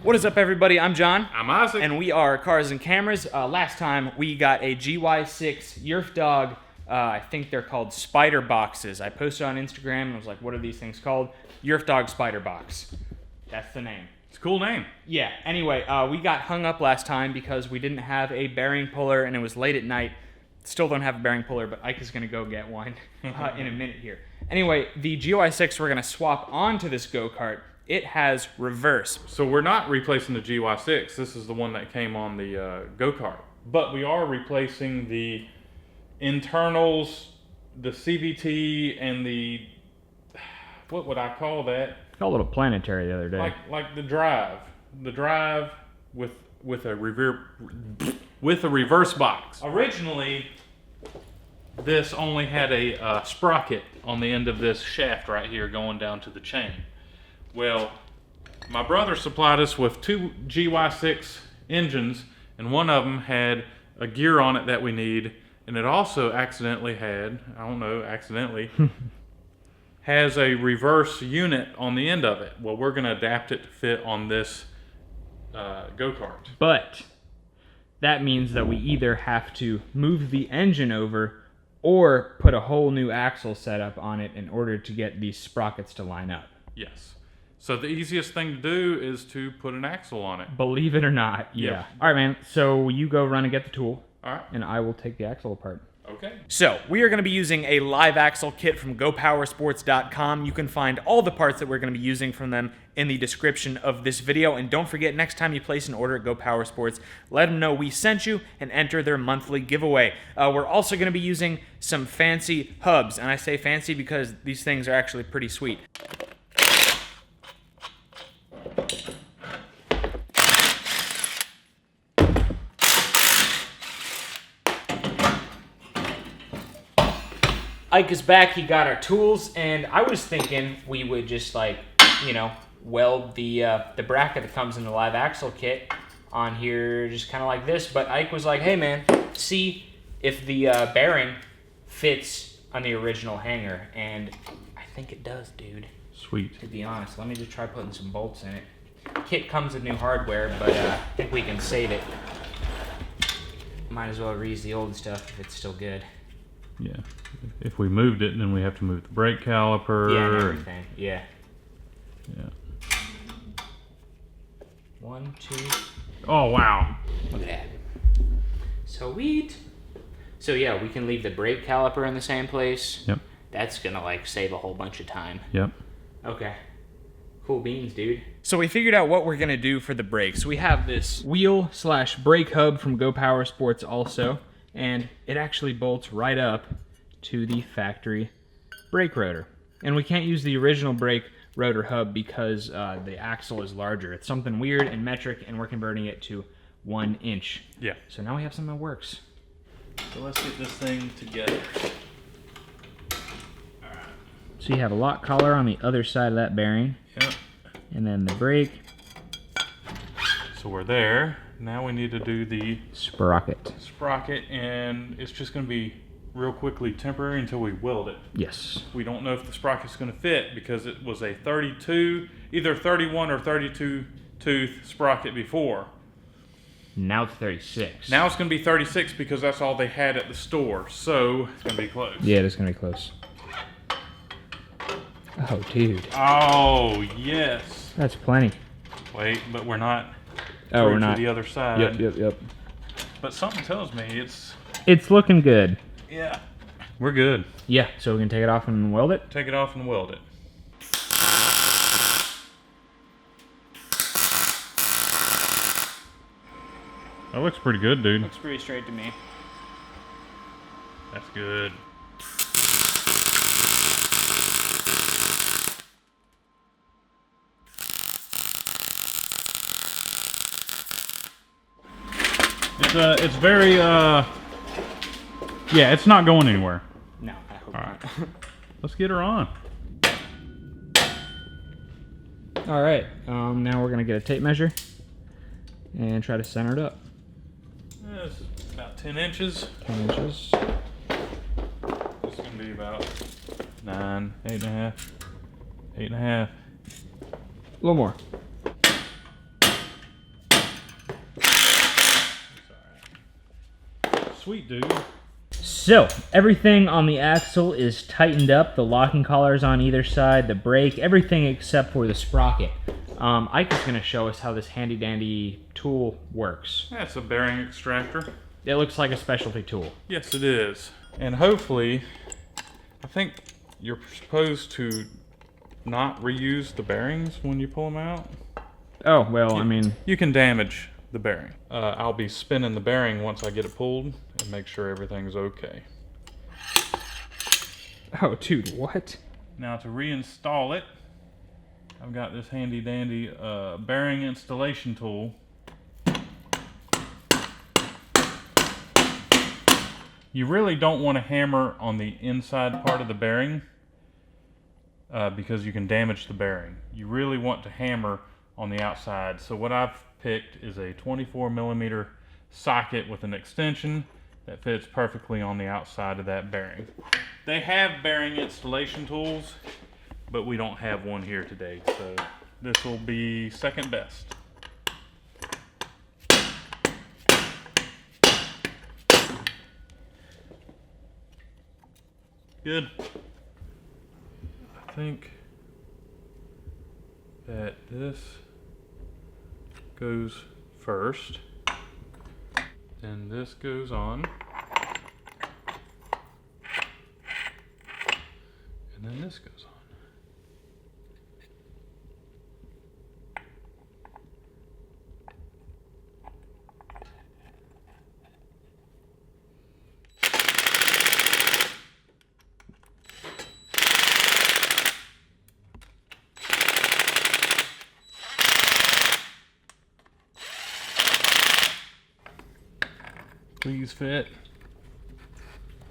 What is up, everybody? I'm John. I'm Isaac. And we are Cars and Cameras. Last time we got a GY6 Yerf Dog, I think they're called spider boxes. I posted on Instagram and I was like, what are these things called? Yerf Dog Spiderbox. That's the name. It's a cool name. Yeah, anyway, we got hung up last time because we didn't have a bearing puller and it was late at night. Still don't have a bearing puller, but Ike is going to go get one in a minute here. Anyway, the GY6 we're going to swap onto this go-kart. It has reverse. So we're not replacing the GY6. This is the one that came on the go-kart. But we are replacing the internals, the CVT, and the, what would I call that? Called it a planetary the other day. Like the drive. The drive with a reverse box. Originally, this only had a sprocket on the end of this shaft right here going down to the chain. Well, my brother supplied us with two GY6 engines, and one of them had a gear on it that we need, and it also accidentally had, has a reverse unit on the end of it. Well, we're going to adapt it to fit on this go-kart. But that means that we either have to move the engine over or put a whole new axle setup on it in order to get these sprockets to line up. Yes. So the easiest thing to do is to put an axle on it. Believe it or not, yeah. Yep. All right, man. So you go run and get the tool. All right. And I will take the axle apart. Okay. So we are going to be using a live axle kit from GoPowersports.com. You can find all the parts that we're going to be using from them in the description of this video. And don't forget, next time you place an order at GoPowersports, let them know we sent you and enter their monthly giveaway. We're also going to be using some fancy hubs. And I say fancy because these things are actually pretty sweet. Ike is back, he got our tools, and I was thinking we would just weld the bracket that comes in the live axle kit on here just kind of like this, but Ike was like, hey man, see if the bearing fits on the original hanger, and I think it does, dude. Sweet. To be honest, let me just try putting some bolts in it. Kit comes with new hardware, but I think we can save it. Might as well reuse the old stuff if it's still good. Yeah. If we moved it, then we have to move the brake caliper. Yeah, and everything. Yeah. Yeah. 1, 2. Oh, wow. Look at that. Sweet. So yeah, we can leave the brake caliper in the same place. Yep. That's gonna save a whole bunch of time. Yep. Okay. Cool beans, dude. So we figured out what we're gonna do for the brakes. We have this wheel/brake hub from Go Power Sports also, and it actually bolts right up to the factory brake rotor. And we can't use the original brake rotor hub because the axle is larger. It's something weird and metric, and we're converting it to 1 inch. Yeah. So now we have something that works. So let's get this thing together. So you have a lock collar on the other side of that bearing. Yep. And then the brake. So we're there. Now we need to do the Sprocket. sprocket, and it's just going to be real quickly temporary until we weld it. Yes. We don't know if the sprocket's going to fit because it was a 32, either 31 or 32 tooth sprocket before. Now it's 36. Now it's going to be 36 because that's all they had at the store. So it's going to be close. Yeah, it's going to be close. Oh, dude. Oh, yes. That's plenty. Wait, but we're not. Oh, we're not. To the other side. Yep. But something tells me It's looking good. Yeah. We're good. Yeah, so we can take it off and weld it? Take it off and weld it. That looks pretty good, dude. Looks pretty straight to me. That's good. It's very, yeah, it's not going anywhere. No, I hope All not. right. Let's get her on. All right, now we're gonna get a tape measure and try to center it up. This is about 10 inches. 10 inches. This is gonna be about 9, 8.5, 8.5. A little more. sweet, dude. So, everything on the axle is tightened up. The locking collars on either side, the brake, everything except for the sprocket. Ike is going to show us how this handy-dandy tool works. That's a bearing extractor. It looks like a specialty tool. Yes, it is. And hopefully, I think you're supposed to not reuse the bearings when you pull them out. Oh, well, I mean... You can damage the bearing. I'll be spinning the bearing once I get it pulled and make sure everything's okay. Oh, dude, what? Now to reinstall it, I've got this handy dandy bearing installation tool. You really don't want to hammer on the inside part of the bearing because you can damage the bearing. You really want to hammer on the outside. So what I've picked is a 24mm socket with an extension that fits perfectly on the outside of that bearing. They have bearing installation tools, but we don't have one here today, so this will be second best. Good. I think that this goes first, then this goes on, and then this goes on. Please fit.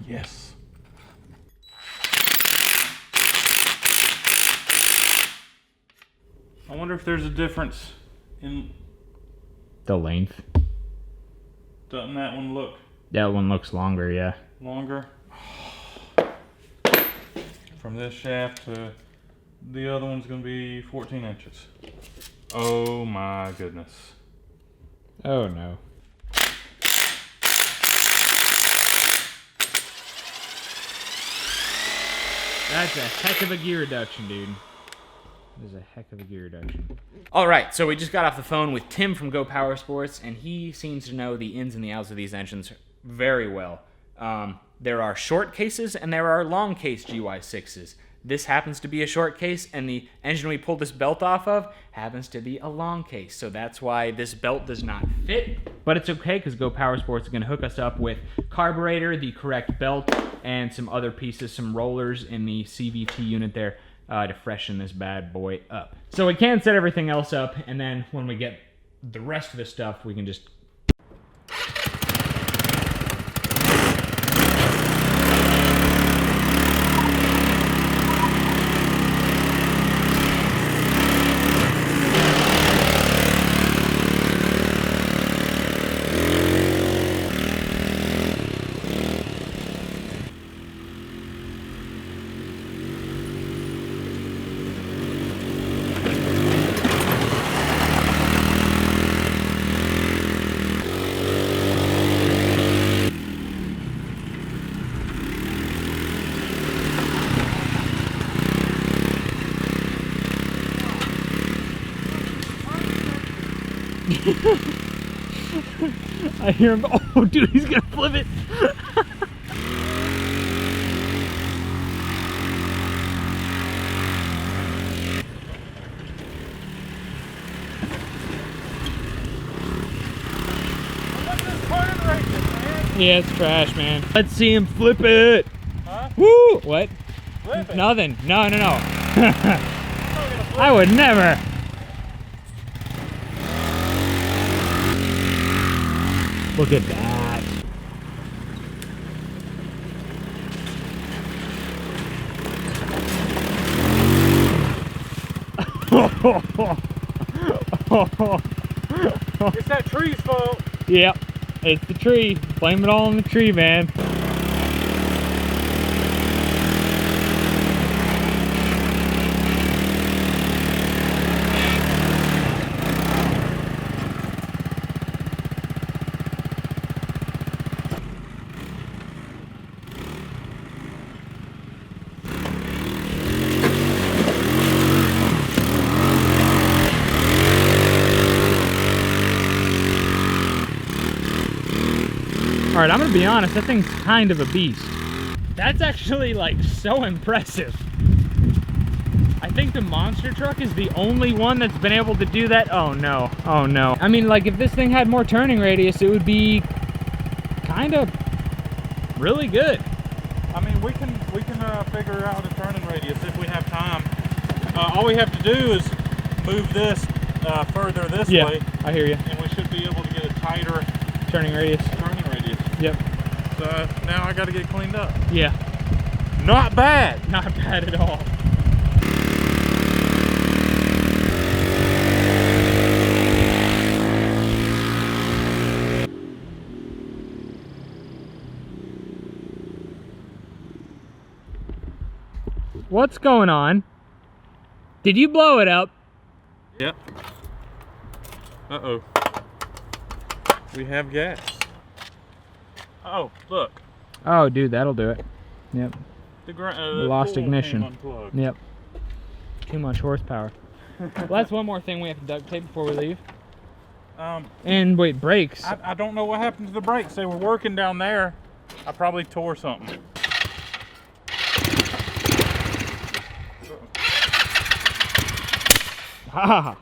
Yes. I wonder if there's a difference in the length. Doesn't that one look? That one looks longer, yeah. Longer? From this shaft to the other one's going to be 14 inches. Oh my goodness. Oh no. That's a heck of a gear reduction, dude. That is a heck of a gear reduction. All right, so we just got off the phone with Tim from Go Power Sports, and he seems to know the ins and the outs of these engines very well. There are short cases and there are long case GY6s. This happens to be a short case, and the engine we pulled this belt off of happens to be a long case. So that's why this belt does not fit. But it's okay, because Go Power Sports is going to hook us up with carburetor, the correct belt, and some other pieces, some rollers in the CVT unit there to freshen this bad boy up. So we can set everything else up, and then when we get the rest of the stuff, we can just... I hear him. Oh, dude, he's gonna flip it. Yeah, it's trash, man. Let's see him flip it. Huh? Woo! What? Flip it. Nothing. No. I would never. Look at that. It's that tree's fault. Yep, it's the tree. Blame it all on the tree, man. All right, I'm gonna be honest, that thing's kind of a beast. That's actually like so impressive. I think the monster truck is the only one that's been able to do that. Oh no, oh no. I mean, like if this thing had more turning radius, it would be kind of really good. I mean, we can figure out a turning radius if we have time. All we have to do is move this further this way. I hear you. And we should be able to get a tighter turning radius. Yep. So now I got to get cleaned up. Yeah. Not bad. Not bad at all. What's going on? Did you blow it up? Yep. Uh-oh. We have gas. Oh, look. Oh, dude, that'll do it. Yep. The lost ignition. Unplugged. Yep. Too much horsepower. Well, that's one more thing we have to duct tape before we leave. And wait, brakes. I don't know what happened to the brakes. They were working down there. I probably tore something. Ha!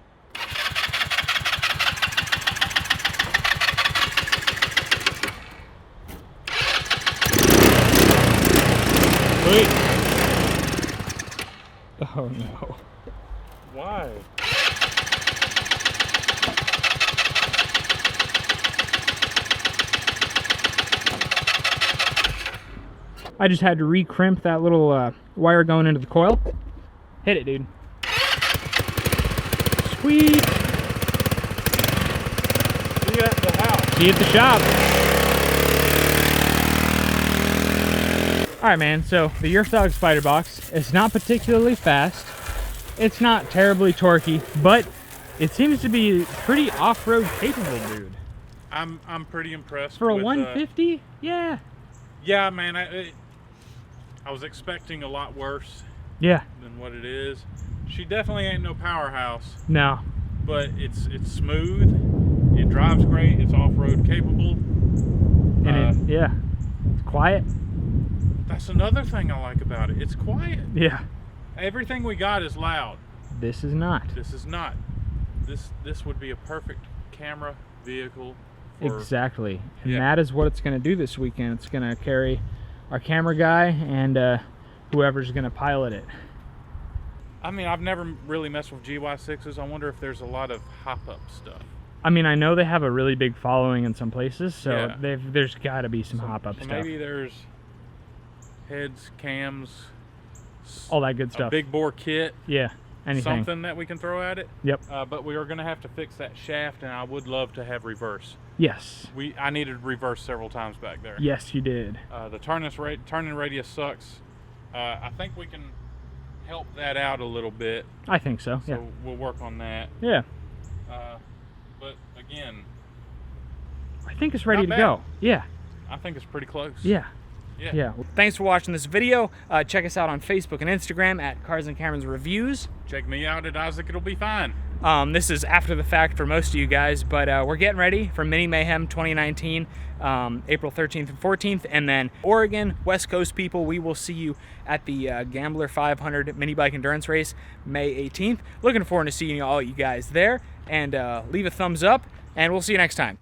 Wait. Oh no. Why? I just had to recrimp that little wire going into the coil. Hit it, dude. Sweet. See you at the house. See you at the shop. Alright man, so the Yerf Dog Spiderbox is not particularly fast. It's not terribly torquey, but it seems to be pretty off-road capable, dude. I'm pretty impressed. For a 150? Yeah. Yeah, man, I was expecting a lot worse. Yeah. Than what it is. She definitely ain't no powerhouse. No. But it's smooth. It drives great. It's off-road capable. And yeah, it's quiet. That's another thing I like about it. It's quiet. Yeah. Everything we got is loud. This is not. This is not. This would be a perfect camera vehicle. Exactly. And that is what it's going to do this weekend. It's going to carry our camera guy and whoever's going to pilot it. I mean, I've never really messed with GY6s. I wonder if there's a lot of hop-up stuff. I mean, I know they have a really big following in some places, so there's got to be some hop-up stuff. Maybe there's heads, cams, all that good stuff. A big bore kit. Yeah, anything. Something that we can throw at it. Yep. But we are going to have to fix that shaft, and I would love to have reverse. Yes. I needed reverse several times back there. Yes, you did. The turning radius sucks. I think we can help that out a little bit. I think so. So we'll work on that. Yeah. But again, I think it's ready to go. Yeah. I think it's pretty close. Yeah. Yeah. Thanks for watching this video. Check us out on Facebook and Instagram at Carsandcameras Reviews. Check me out at Isaac. It'll be fine. This is after the fact for most of you guys, but we're getting ready for Mini Mayhem 2019, April 13th and 14th, and then Oregon, West Coast people, we will see you at the Gambler 500 Mini Bike Endurance Race, May 18th. Looking forward to seeing all you guys there, and leave a thumbs up, and we'll see you next time.